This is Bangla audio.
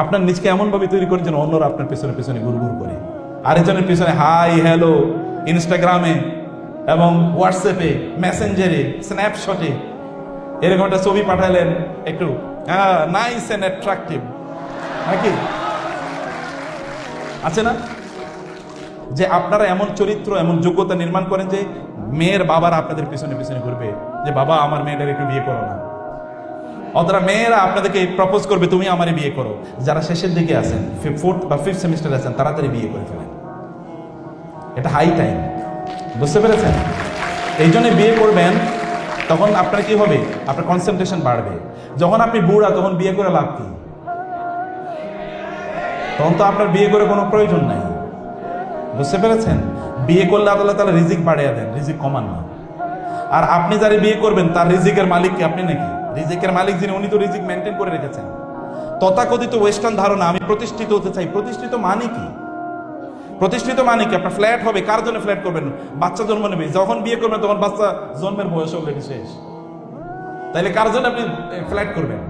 আপনার নিজকে এমনভাবে তৈরি করেন যেন অন্যরা আপনার পেছনে পেছনে ঘুরঘুর করে, আরেকজনের পেছনে হাই হ্যালো ইনস্টাগ্রামে এবং হোয়াটসঅ্যাপে, মেসেঞ্জারে, স্ন্যাপশটে এরকম একটা ছবি পাঠালেন, একটু নাইস অ্যান্ড অ্যাট্রাকটিভ, নাকি আছে না? যে আপনারা এমন চরিত্র, এমন যোগ্যতা নির্মাণ করেন যে মেয়ের বাবারা আপনাদের পিছনে পিছনে ঘুরবে যে বাবা আমার মেয়েটার একটু বিয়ে করো না, অতটা মেয়েরা আপনাদেরকে প্রপোজ করবে তুমি আমারে বিয়ে করো। যারা শেষের দিকে আছেন, 4th বা 5th সেমিস্টারে আছেন, তাড়াতাড়ি বিয়ে করে ফেলেন, এটা হাই টাইম। বুঝতে পেরেছেন? এই জন্য বিয়ে করবেন, তখন আপনার কি হবে, আপনার কনসেন্ট্রেশন বাড়বে। যখন আপনি বুড়া তখন বিয়ে করে লাভ কি? তখন তো আপনার বিয়ে করে কোনো প্রয়োজন নাই। বুঝতে পেরেছেন? বিয়ে করলে আল্লাহ তাআলা রিজিক বাড়িয়ে দেন, রিজিক কমান না। আর আপনি যারা বিয়ে করবেন তার রিজিকের মালিক কি আপনি নাকি? রিজিকের মালিক যিনি, উনি তো রিজিক মেনটেন করে রেখেছেন। তথাকথিত ওয়েস্টার্ন ধারণা আমি প্রতিষ্ঠিত হতে চাই, প্রতিষ্ঠিত মানে কি? প্রতিষ্ঠিত মানে কি? আপনার ফ্ল্যাট হবে, কার জন্য ফ্ল্যাট করবেন? বাচ্চা জন্ম নেবে, যখন বিয়ে করবেন তখন বাচ্চা জন্মের বয়স অলরেডি শেষ, তাইলে কার জন্য আপনি ফ্ল্যাট করবেন?